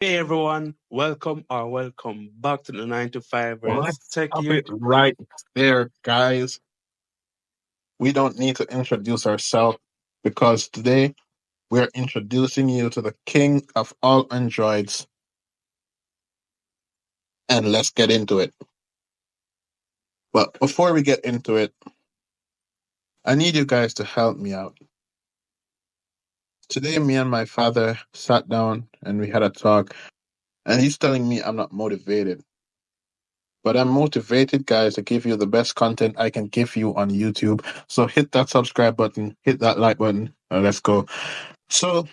Hey everyone, welcome back to the 9 to 5ers Let's Tech stop You. it right there, guys. We don't need to introduce ourselves because today we're introducing you to the king of all androids, and let's get into it. But before we get into it, I need you guys to help me out. Today, me and my father sat down and we had a talk, and he's telling me I'm not motivated. But I'm motivated, guys, to give you the best content I can give you on YouTube. So hit that subscribe button, hit that like button, and let's go. So,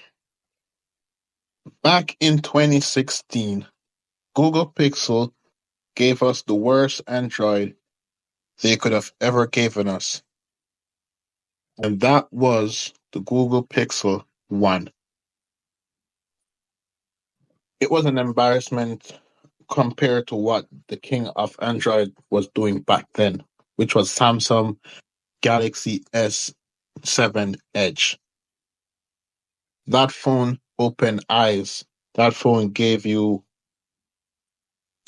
back in 2016, Google Pixel gave us the worst Android they could have ever given us, and that was the Google Pixel 1. It was an embarrassment compared to what the king of Android was doing back then, which was Samsung Galaxy S7 Edge. That phone opened eyes. That phone gave you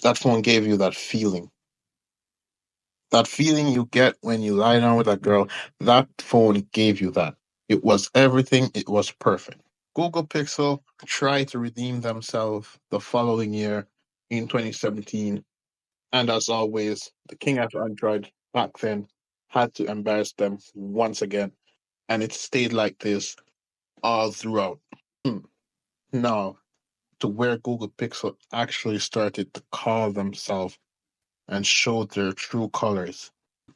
that feeling. That feeling you get when you lie down with a girl, that phone gave you that. It was everything, it was perfect. Google Pixel tried to redeem themselves the following year in 2017. And as always, the king of Android back then had to embarrass them once again. And it stayed like this all throughout. Hmm. Now, to where Google Pixel actually started to call themselves and show their true colors.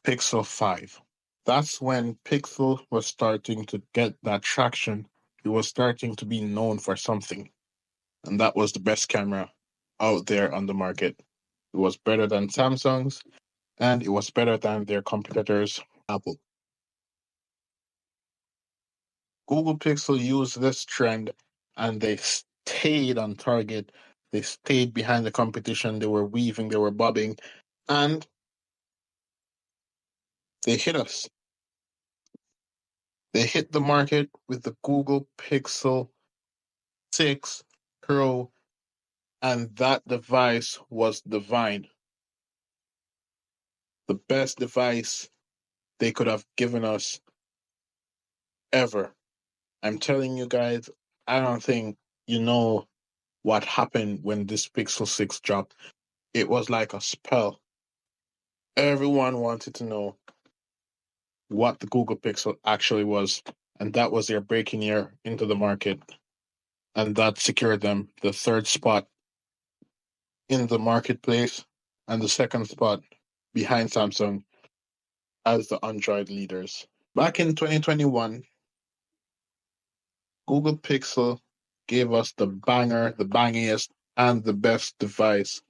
Pixel 5. That's when Pixel was starting to get that traction. It was starting to be known for something. And that was the best camera out there on the market. It was better than Samsung's and it was better than their competitors, Apple. Google Pixel used this trend and they stayed on target. They stayed behind the competition. They were weaving, they were bobbing, and they hit us. They hit the market with the Google Pixel 6 Pro, and that device was divine. The best device they could have given us ever. I'm telling you guys, I don't think you know what happened when this Pixel 6 dropped. It was like a spell. Everyone wanted to know what the Google Pixel actually was, and that was their breaking year into the market, and that secured them the third spot in the marketplace and the second spot behind Samsung as the Android leaders. Back in 2021, Google Pixel gave us the banger, the bangiest, and the best device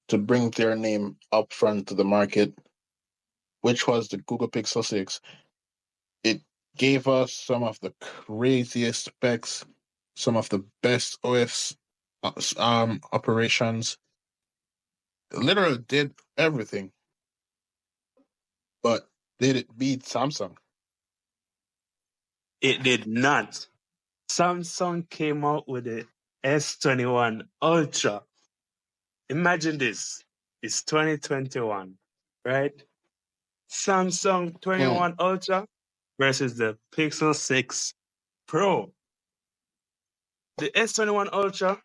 to bring their name up front to the market, which was the Google Pixel 6. It gave us some of the craziest specs, some of the best OS operations. It literally did everything, but did it beat Samsung? It did not. Samsung came out with the S21 Ultra. Imagine this. It's 2021, right? Samsung Hmm. 21 Ultra versus the Pixel 6 Pro. The S21 Ultra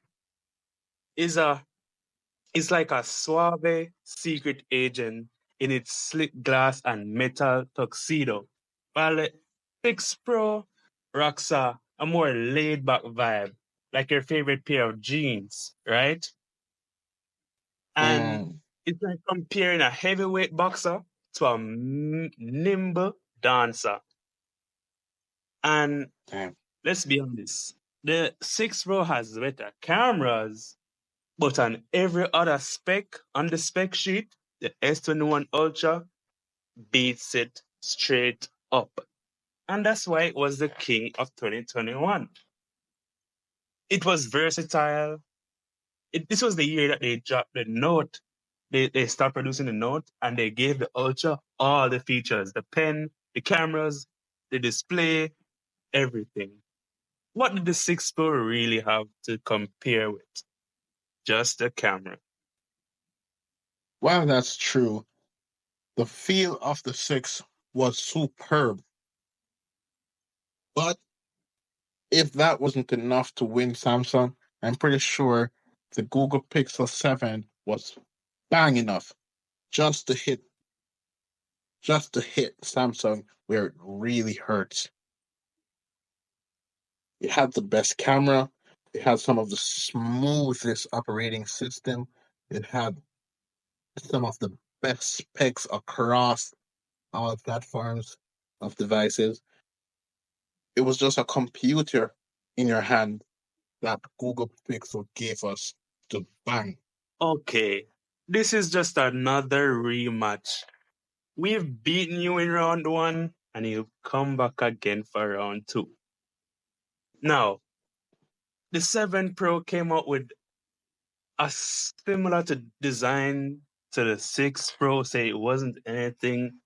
is a is like a suave secret agent in its slick glass and metal tuxedo, while the Pix Pro rocks a more laid back vibe, like your favorite pair of jeans, right? And Mm. it's like comparing a heavyweight boxer to a nimble dancer. And Damn. let's be honest, the 6 Pro has better cameras, but on every other spec on the spec sheet, the S21 Ultra beats it straight up. And that's why it was the king of 2021. It was versatile. This was the year that they dropped the Note. They stopped producing the Note and they gave the Ultra all the features, the pen, the cameras, the display, everything. What did the 6 Pro really have to compare with? Just a camera. While that's true, the feel of the 6 was superb. But if that wasn't enough to win Samsung, I'm pretty sure the Google Pixel 7 was bang enough just to hit Samsung where it really hurts. It had the best camera, it had some of the smoothest operating system, it had some of the best specs across all platforms of devices. It was just a computer in your hand that Google Pixel gave us to bang. Okay, this is just another rematch. We've beaten you in round 1, and you'll come back again for round 2. Now, the 7 Pro came out with a similar to design to the 6 Pro, say it wasn't anything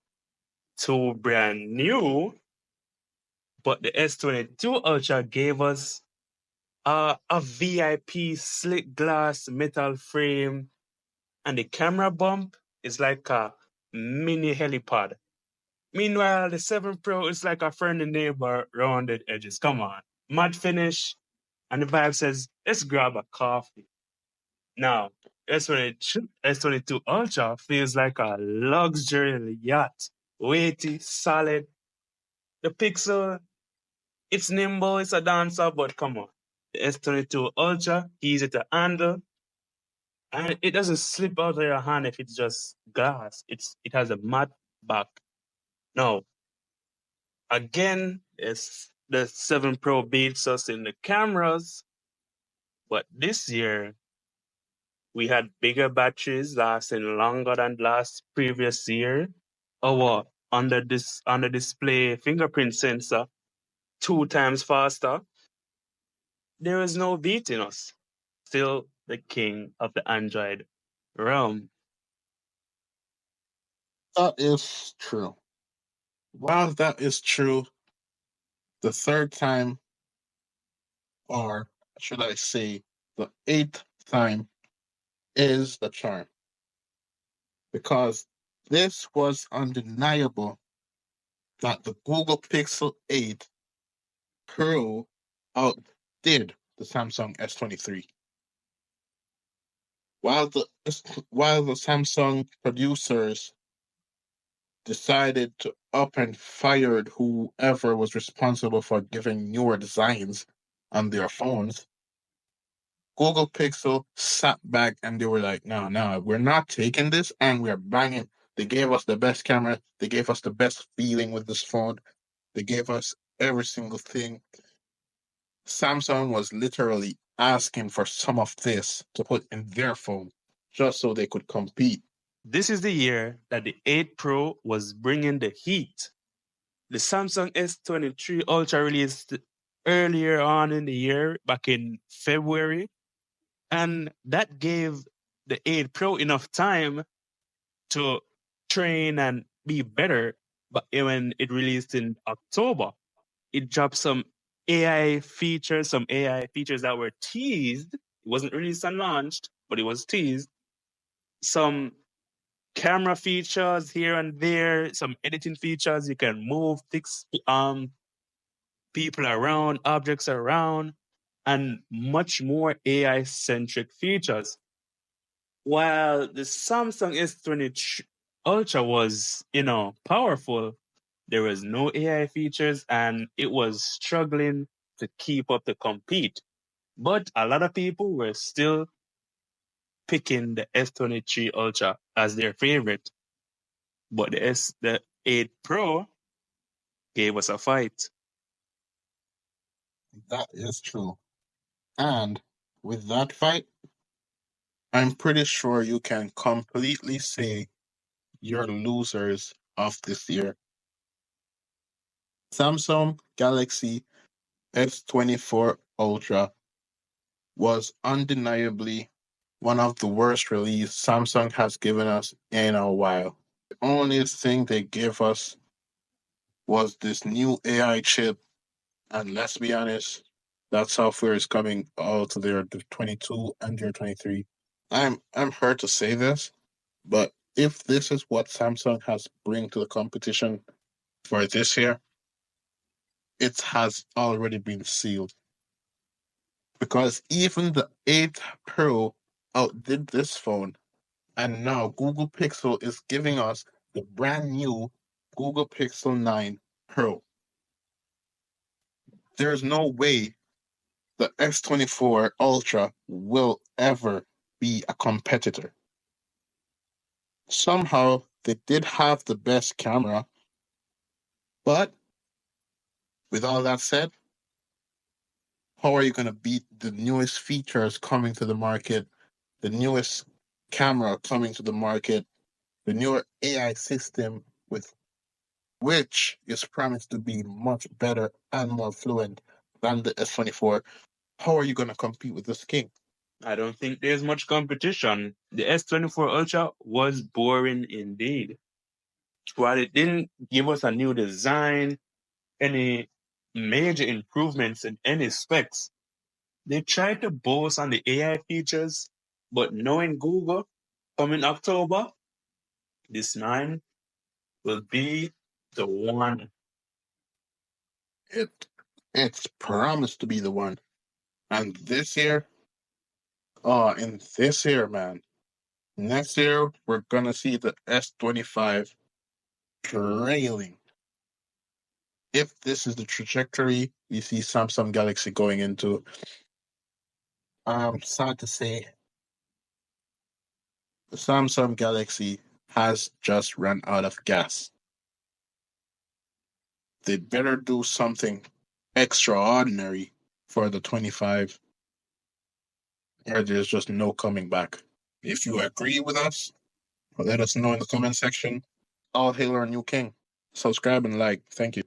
too brand new, but the S22 Ultra gave us a VIP slick glass metal frame, and the camera bump is like a mini helipad. Meanwhile, the 7 Pro is like a friendly neighbor rounded edges. Come on. Matte finish, and the vibe says, let's grab a coffee. Now, S22 Ultra feels like a luxury yacht. Weighty, solid. The Pixel, it's nimble, it's a dancer, but come on. The S22 Ultra, easy to handle, and it doesn't slip out of your hand if it's just glass. It has a matte back. Now, again, the 7 Pro beats us in the cameras, but this year we had bigger batteries lasting longer than last previous year. Our under display fingerprint sensor 2 times faster. There is no beating us. Still the king of the Android realm. That is true. While that is true, the third time, or should I say, the eighth time, is the charm. Because this was undeniable that the Google Pixel 8 Pro outdid the Samsung S23. While the while the Samsung producers decided to up and fired whoever was responsible for giving newer designs on their phones, Google Pixel sat back and they were like, no, no, we're not taking this and we're banging. They gave us the best camera. They gave us the best feeling with this phone. They gave us every single thing. Samsung was literally asking for some of this to put in their phone just so they could compete. This is the year that the 8 Pro was bringing the heat. The Samsung S23 Ultra released earlier on in the year, back in February, and that gave the 8 Pro enough time to train and be better. But when it released in October, it dropped some some AI features that were teased. It wasn't released and launched, but it was teased. Some camera features here and there, some editing features. You can move people around, objects around, and much more AI centric features. While the Samsung S23 Ultra was, powerful, there was no AI features and it was struggling to keep up to compete. But a lot of people were still picking the S23 Ultra as their favorite. But the 8 Pro gave us a fight. That is true. And with that fight, I'm pretty sure you can completely say you're losers of this year. Samsung Galaxy S24 Ultra was undeniably one of the worst release Samsung has given us in a while. The only thing they gave us was this new AI chip, and let's be honest, that software is coming out to their 22 and their 23. I'm hurt to say this, but if this is what Samsung has bring to the competition for this year, it has already been sealed. Because even the 8 Pro outdid this phone, and now Google Pixel is giving us the brand new Google Pixel 9 Pro. There's no way the S24 Ultra will ever be a competitor. Somehow they did have the best camera, but with all that said, how are you going to beat the newest features coming to the market, the newest camera coming to the market, the newer AI system with which is promised to be much better and more fluent than the S24? How are you going to compete with this king? I don't think there's much competition. The S24 Ultra was boring indeed. While it didn't give us a new design, any major improvements in any specs, they tried to boast on the AI features, but knowing Google, coming October, this 9 will be the one. It's promised to be the one. And this year, in this year, man, next year we're gonna see the S25 trailing. If this is the trajectory we see Samsung Galaxy going into, I'm sad to say the Samsung Galaxy has just run out of gas. They better do something extraordinary for the 25, or there's just no coming back. If you agree with us, let us know in the comment section. All hail our new king. Subscribe and like. Thank you.